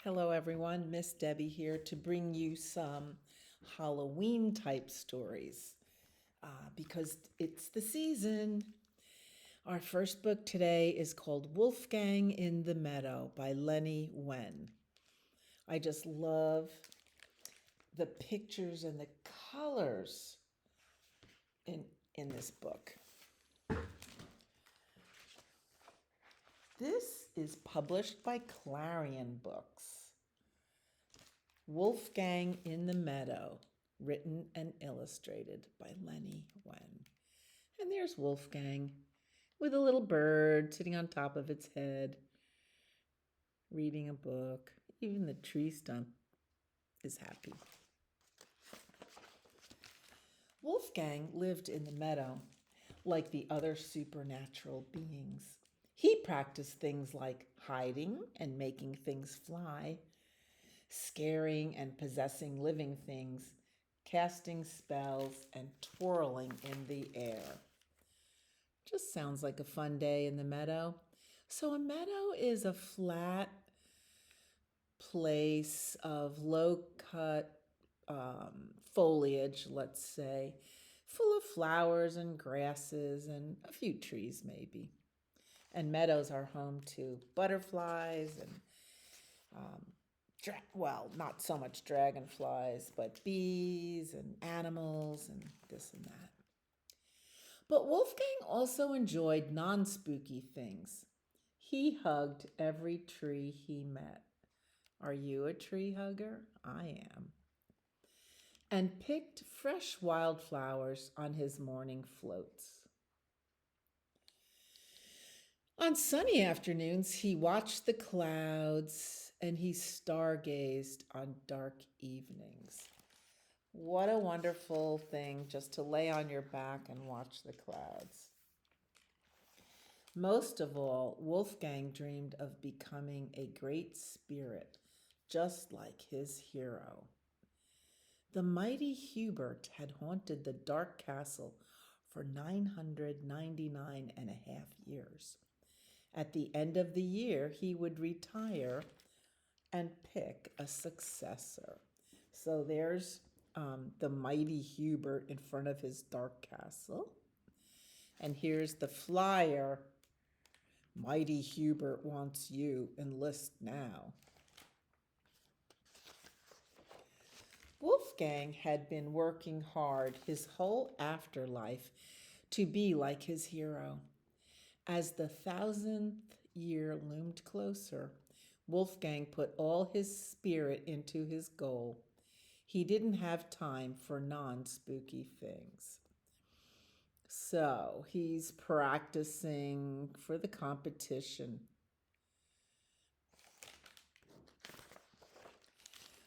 Hello, everyone. Miss Debbie here to bring you some Halloween type stories because it's the season. Our first book today is called Wolfgang in the Meadow by Lenny Wen. I just love the pictures and the colors in this book. This is published by Clarion Books. Wolfgang in the Meadow, written and illustrated by Lenny Wen. And there's Wolfgang with a little bird sitting on top of its head, reading a book. Even the tree stump is happy. Wolfgang lived in the meadow like the other supernatural beings. He practiced things like hiding and making things fly, scaring and possessing living things, casting spells, and twirling in the air. Just sounds like a fun day in the meadow. So a meadow is a flat place of low-cut foliage, let's say, full of flowers and grasses and a few trees maybe. And meadows are home to butterflies and not so much dragonflies, but bees and animals and this and that. But Wolfgang also enjoyed non-spooky things. He hugged every tree he met. Are you a tree hugger? I am. And picked fresh wildflowers on his morning floats. On sunny afternoons, he watched the clouds and he stargazed on dark evenings. What a wonderful thing just to lay on your back and watch the clouds. Most of all, Wolfgang dreamed of becoming a great spirit, just like his hero. The mighty Hubert had haunted the dark castle for 999 and a half years. At the end of the year, he would retire and pick a successor. So there's the mighty Hubert in front of his dark castle. And here's the flyer. Mighty Hubert wants you. Enlist now. Wolfgang had been working hard his whole afterlife to be like his hero. As the 1000th year loomed closer, Wolfgang put all his spirit into his goal. He didn't have time for non-spooky things. So he's practicing for the competition.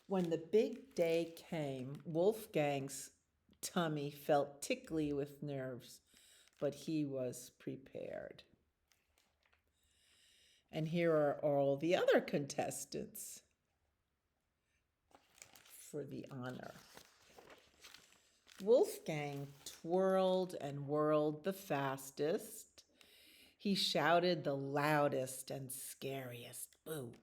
When the big day came, Wolfgang's tummy felt tickly with nerves, but he was prepared. And here are all the other contestants for the honor. Wolfgang twirled and whirled the fastest. He shouted the loudest and scariest boo.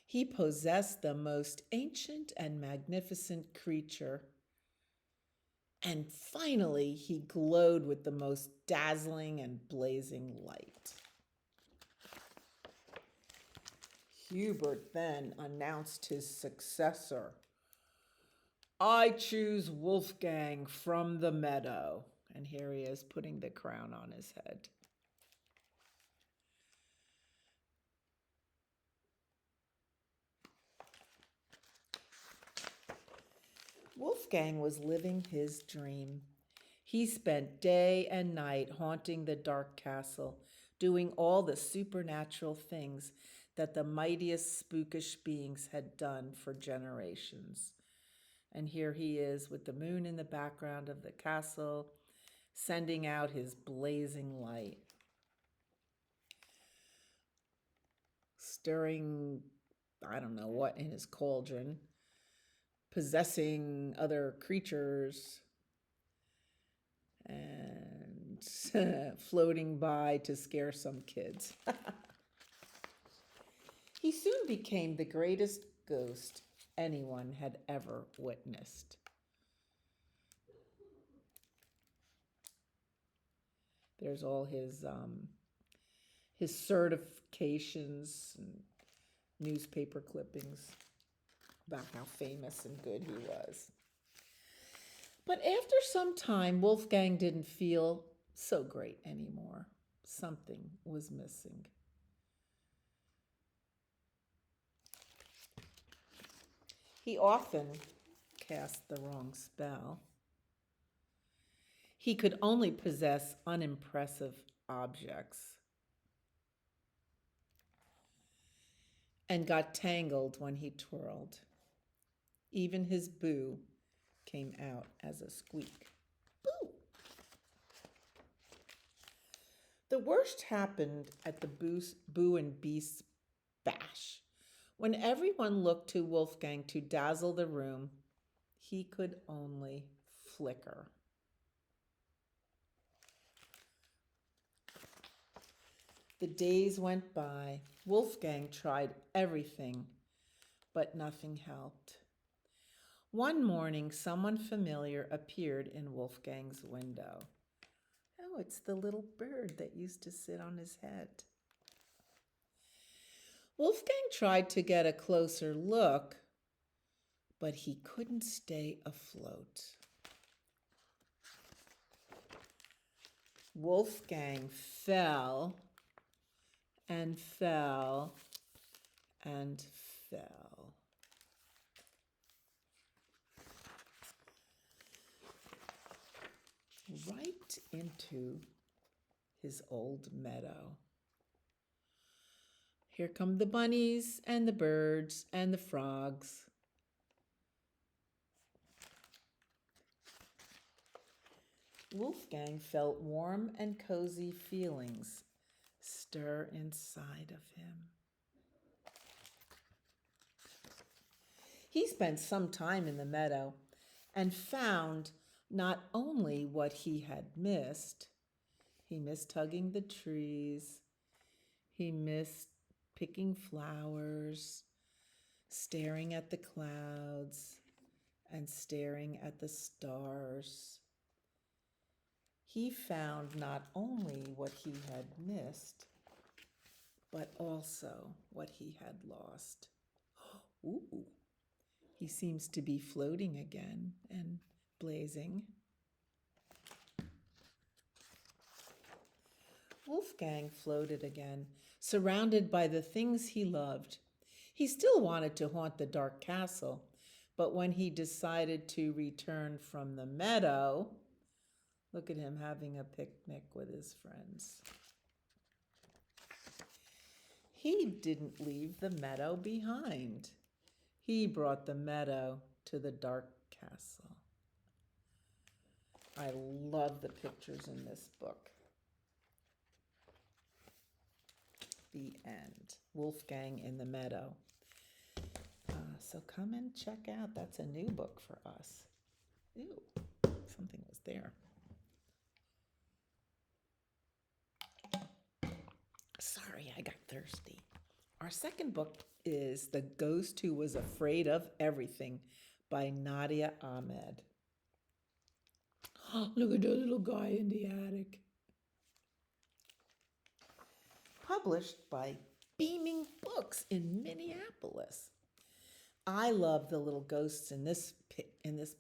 He possessed the most ancient and magnificent creature. And finally, he glowed with the most dazzling and blazing light. Hubert then announced his successor. I choose Wolfgang from the meadow. And here he is putting the crown on his head. Wolfgang was living his dream. He spent day and night haunting the dark castle, doing all the supernatural things that the mightiest spookish beings had done for generations. And here he is with the moon in the background of the castle, sending out his blazing light. Stirring, I don't know what, in his cauldron, possessing other creatures, and floating by to scare some kids. He He soon became the greatest ghost anyone had ever witnessed. There's all his certifications and newspaper clippings about how famous and good he was. But after some time, Wolfgang didn't feel so great anymore. Something was missing. He often cast the wrong spell. He could only possess unimpressive objects and got tangled when he twirled. Even his boo came out as a squeak. Boo! The worst happened at the Boo and Beast bash. When everyone looked to Wolfgang to dazzle the room, he could only flicker. The days went by. Wolfgang tried everything, but nothing helped. One morning, someone familiar appeared in Wolfgang's window. Oh, it's the little bird that used to sit on his head. Wolfgang tried to get a closer look, but he couldn't stay afloat. Wolfgang fell and fell and fell. Right into his old meadow. Here come the bunnies and the birds and the frogs. Wolfgang felt warm and cozy feelings stir inside of him. He spent some time in the meadow and found not only what he had missed, he missed hugging the trees, he missed picking flowers, staring at the clouds, and staring at the stars. He found not only what he had missed, but also what he had lost. Ooh, he seems to be floating again and blazing. Wolfgang floated again, surrounded by the things he loved. He still wanted to haunt the dark castle, but when he decided to return from the meadow, look at him having a picnic with his friends. He didn't leave the meadow behind. He brought the meadow to the dark castle. I love the pictures in this book. The end. Wolfgang in the meadow. So come and check out. That's a new book for us. Ew, something was there. Sorry, I got thirsty. Our second book is The Ghost Who Was Afraid of Everything by Nadia Ahmed. Look at the little guy in the attic. Published by Beaming Books in Minneapolis. I love the little ghosts in this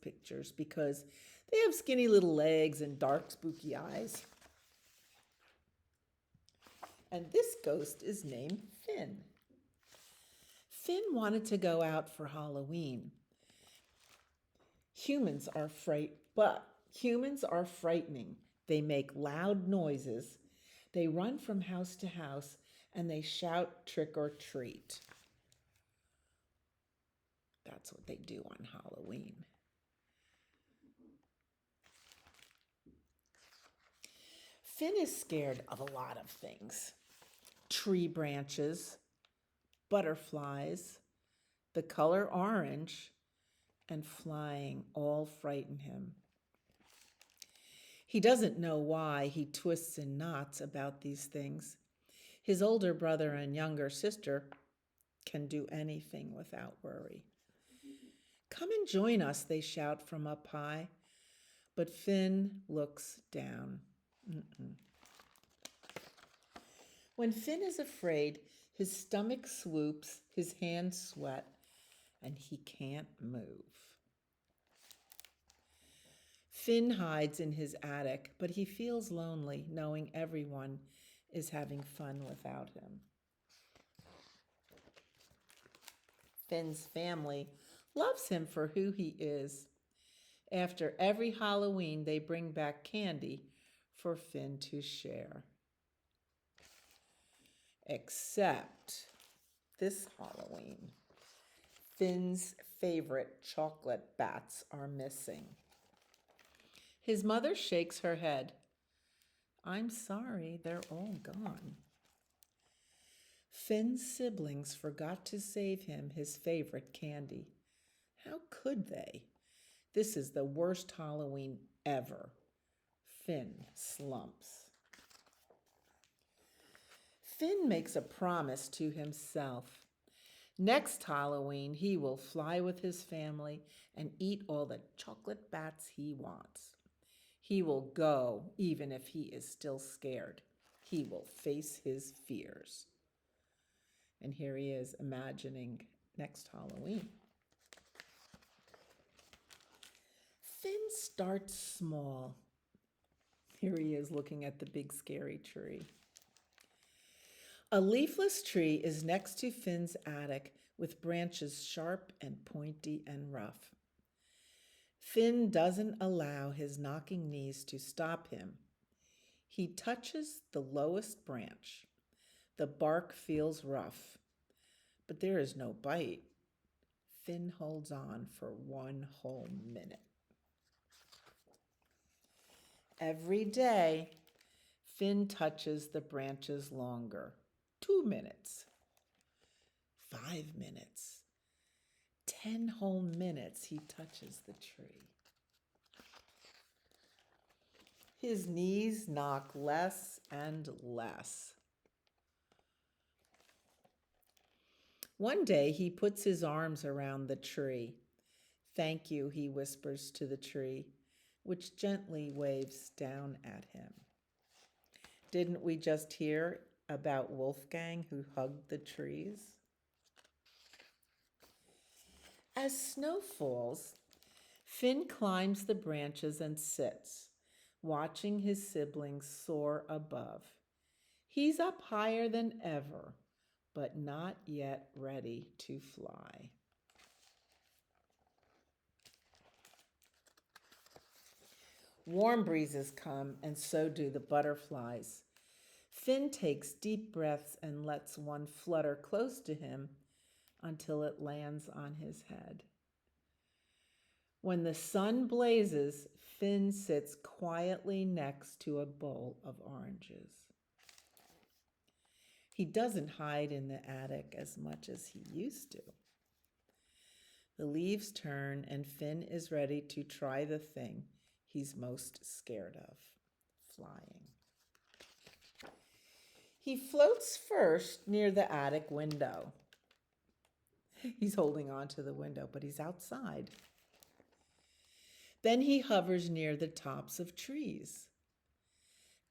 pictures because they have skinny little legs and dark spooky eyes. And this ghost is named Finn. Finn wanted to go out for Halloween. Humans are frightening. They make loud noises. They run from house to house and they shout trick or treat. That's what they do on Halloween. Finn is scared of a lot of things. Tree branches, butterflies, the color orange, and flying all frighten him. He doesn't know why he twists and knots about these things. His older brother and younger sister can do anything without worry. Come and join us, they shout from up high. But Finn looks down. Mm-mm. When Finn is afraid, his stomach swoops, his hands sweat, and he can't move. Finn hides in his attic, but he feels lonely knowing everyone is having fun without him. Finn's family loves him for who he is. After every Halloween, they bring back candy for Finn to share. Except this Halloween, Finn's favorite chocolate bats are missing. His mother shakes her head. I'm sorry, they're all gone. Finn's siblings forgot to save him his favorite candy. How could they? This is the worst Halloween ever. Finn slumps. Finn makes a promise to himself. Next Halloween, he will fly with his family and eat all the chocolate bats he wants. He will go even if he is still scared. He will face his fears. And here he is imagining next Halloween. Finn starts small. Here he is looking at the big scary tree. A leafless tree is next to Finn's attic with branches sharp and pointy and rough. Finn doesn't allow his knocking knees to stop him. He touches the lowest branch. The bark feels rough, but there is no bite. Finn holds on for 1 whole minute. Every day, Finn touches the branches longer. 2 minutes, 5 minutes, 10 whole minutes he touches the tree. His knees knock less and less. One day he puts his arms around the tree. Thank you, he whispers to the tree, which gently waves down at him. Didn't we just hear about Wolfgang who hugged the trees? As snow falls, Finn climbs the branches and sits, watching his siblings soar above. He's up higher than ever, but not yet ready to fly. Warm breezes come, and so do the butterflies. Finn takes deep breaths and lets one flutter close to him until it lands on his head. When the sun blazes, Finn sits quietly next to a bowl of oranges. He doesn't hide in the attic as much as he used to. The leaves turn, and Finn is ready to try the thing he's most scared of, flying. He floats first near the attic window. He's holding on to the window, but he's outside. Then he hovers near the tops of trees.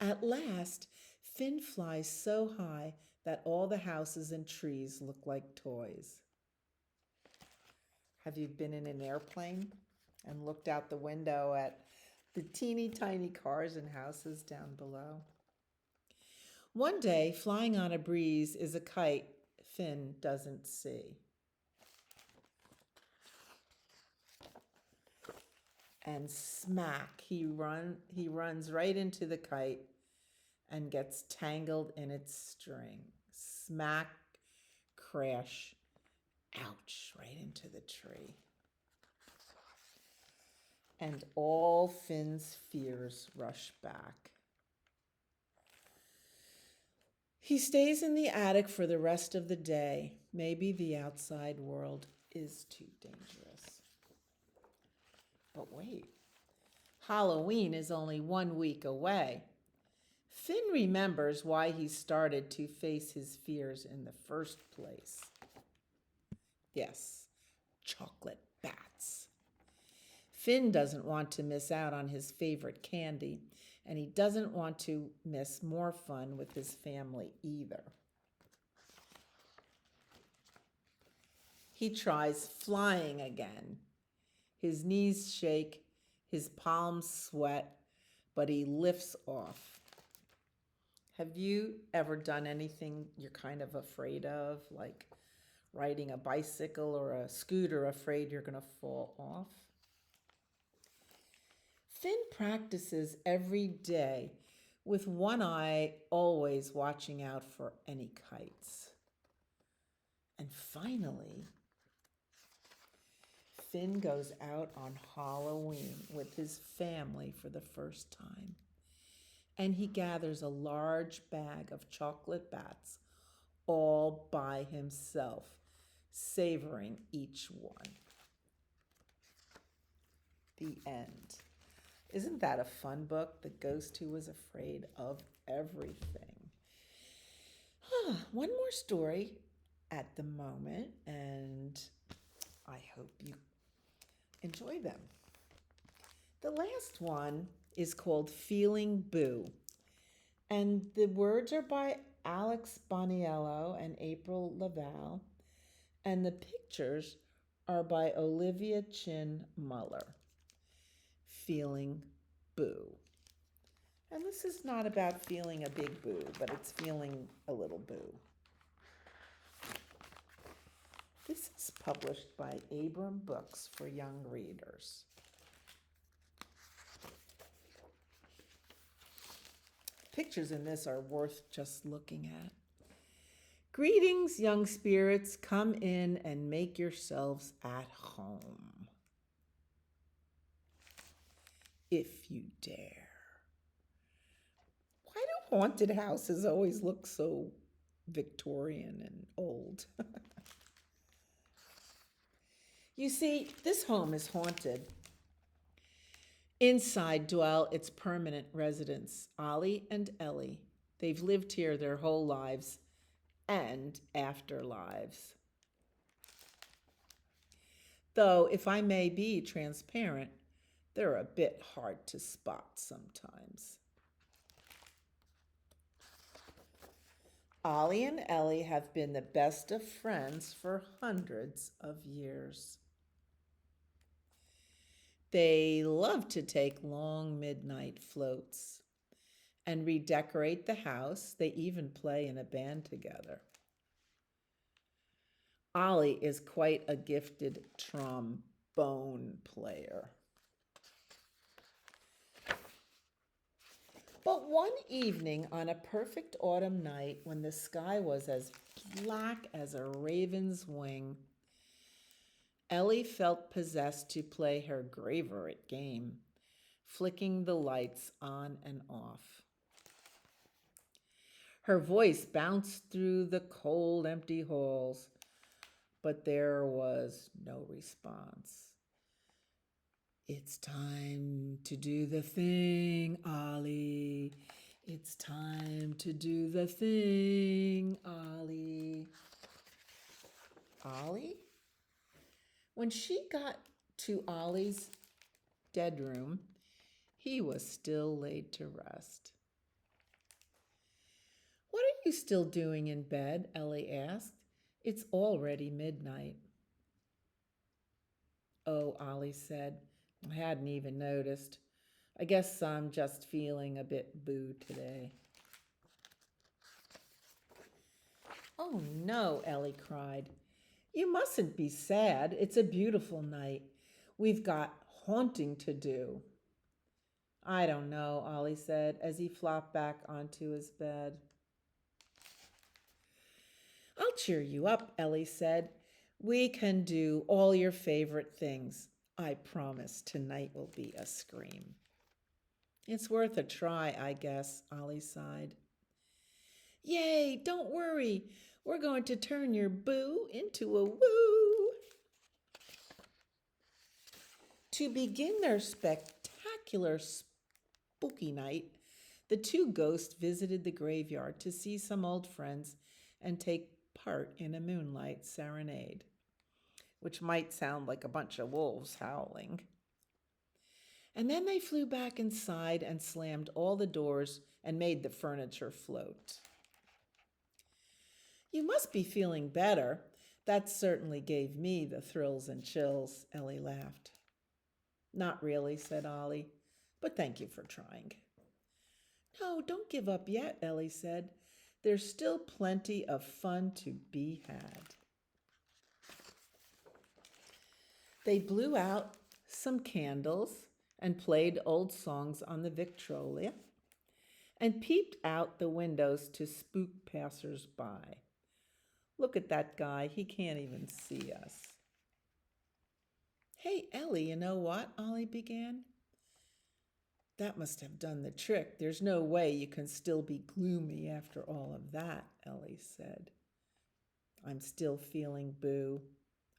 At last, Finn flies so high that all the houses and trees look like toys. Have you been in an airplane and looked out the window at the teeny tiny cars and houses down below? One day, flying on a breeze is a kite Finn doesn't see. And smack, he runs right into the kite and gets tangled in its string. Smack, crash, ouch, right into the tree. And all Finn's fears rush back. He stays in the attic for the rest of the day. Maybe the outside world is too dangerous. But wait, Halloween is only 1 week away. Finn remembers why he started to face his fears in the first place. Yes, chocolate bats. Finn doesn't want to miss out on his favorite candy, and he doesn't want to miss more fun with his family either. He tries flying again. His knees shake, his palms sweat, but he lifts off. Have you ever done anything you're kind of afraid of, like riding a bicycle or a scooter, afraid you're going to fall off? Finn practices every day with one eye always watching out for any kites. And finally, Finn goes out on Halloween with his family for the first time. And he gathers a large bag of chocolate bats all by himself, savoring each one. The end. Isn't that a fun book? The ghost who was afraid of everything. One more story at the moment, and I hope you enjoy them. The last one is called Feeling Boo, and the words are by Alex Boniello and April Lavalle, and the pictures are by Olivia Mueller. Feeling boo. And this is not about feeling a big boo, but it's feeling a little boo. This is published by Abram Books for young readers. Pictures in this are worth just looking at. Greetings, young spirits. Come in and make yourselves at home, if you dare. Why do haunted houses always look so Victorian and old? You see, this home is haunted. Inside dwell its permanent residents, Ollie and Ellie. They've lived here their whole lives and afterlives. Though, if I may be transparent, they're a bit hard to spot sometimes. Ollie and Ellie have been the best of friends for hundreds of years. They love to take long midnight floats and redecorate the house. They even play in a band together. Ollie is quite a gifted trombone player. But one evening on a perfect autumn night when the sky was as black as a raven's wing, Ellie felt possessed to play her favorite game, flicking the lights on and off. Her voice bounced through the cold, empty halls, but there was no response. It's time to do the thing, Ollie. It's time to do the thing, Ollie. Ollie? When she got to Ollie's bedroom, he was still laid to rest. What are you still doing in bed? Ellie asked. It's already midnight. Oh, Ollie said. I hadn't even noticed. I guess I'm just feeling a bit boo today. Oh no, Ellie cried. You mustn't be sad. It's a beautiful night. We've got haunting to do. I don't know, Ollie said as he flopped back onto his bed. I'll cheer you up, Ellie said. We can do all your favorite things. I promise tonight will be a scream. It's worth a try, I guess, Ollie sighed. Yay, don't worry. We're going to turn your boo into a woo. To begin their spectacular spooky night, the two ghosts visited the graveyard to see some old friends and take part in a moonlight serenade. which might sound like a bunch of wolves howling. And then they flew back inside and slammed all the doors and made the furniture float. You must be feeling better. That certainly gave me the thrills and chills, Ellie laughed. Not really, said Ollie, but thank you for trying. No, don't give up yet, Ellie said. There's still plenty of fun to be had. They blew out some candles and played old songs on the Victrola and peeped out the windows to spook passers-by. Look at that guy, he can't even see us. Hey, Ellie, you know what? Ollie began. That must have done the trick. There's no way you can still be gloomy after all of that, Ellie said. I'm still feeling boo,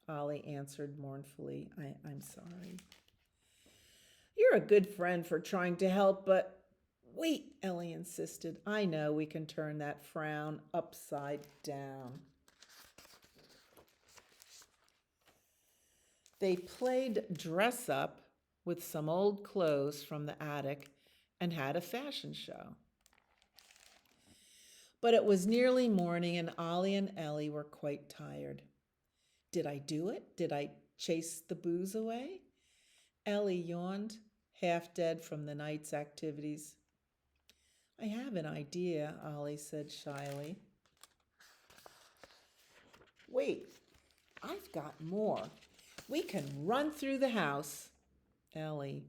Ollie answered mournfully. I'm sorry. You're a good friend for trying to help, but wait, Ellie insisted. I know we can turn that frown upside down. They played dress up with some old clothes from the attic and had a fashion show. But it was nearly morning and Ollie and Ellie were quite tired. Did I do it? Did I chase the booze away? Ellie yawned, half dead from the night's activities. I have an idea, Ollie said shyly. Wait, I've got more. We can run through the house. Ellie.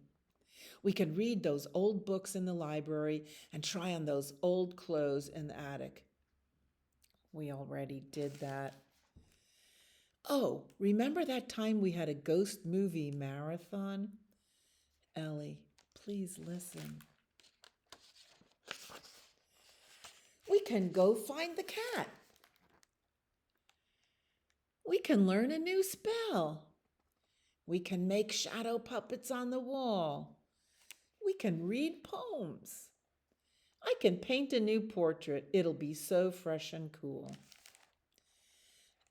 We can read those old books in the library and try on those old clothes in the attic. We already did that. Oh, remember that time we had a ghost movie marathon? Ellie, please listen. We can go find the cat. We can learn a new spell. We can make shadow puppets on the wall. We can read poems. I can paint a new portrait. It'll be so fresh and cool.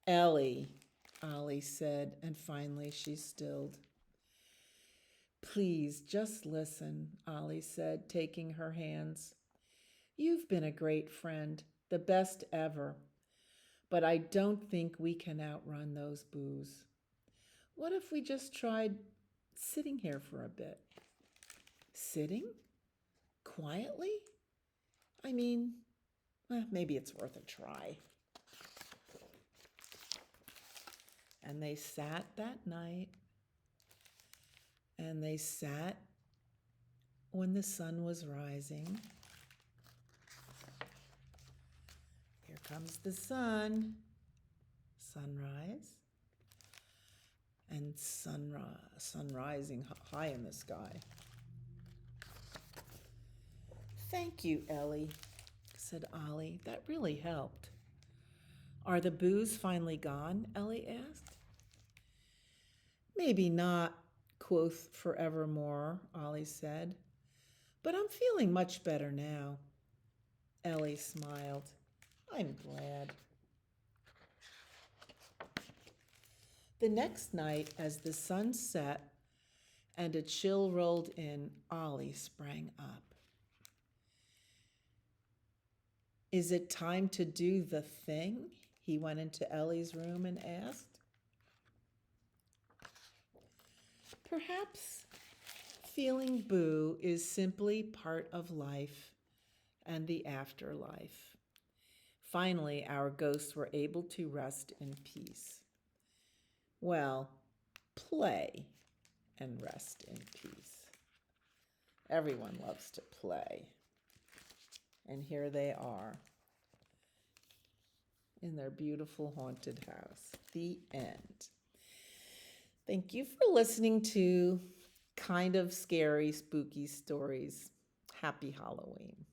Ellie, Ollie said, and finally she stilled. Please, just listen, Ollie said, taking her hands. You've been a great friend, the best ever, but I don't think we can outrun those boos. What if we just tried sitting here for a bit? Sitting? Quietly? I mean, maybe it's worth a try. And they sat that night, and they sat when the sun was rising. Here comes the sun, sunrise, and sun rising high in the sky. Thank you, Ellie, said Ollie. That really helped. Are the boos finally gone? Ellie asked. Maybe not, quoth forevermore, Ollie said. But I'm feeling much better now. Ellie smiled. I'm glad. The next night, as the sun set and a chill rolled in, Ollie sprang up. Is it time to do the thing? He went into Ellie's room and asked. Perhaps feeling boo is simply part of life and the afterlife. Finally, our ghosts were able to rest in peace. Well, play and rest in peace. Everyone loves to play. And here they are in their beautiful haunted house. The end. Thank you for listening to kind of scary, spooky stories. Happy Halloween.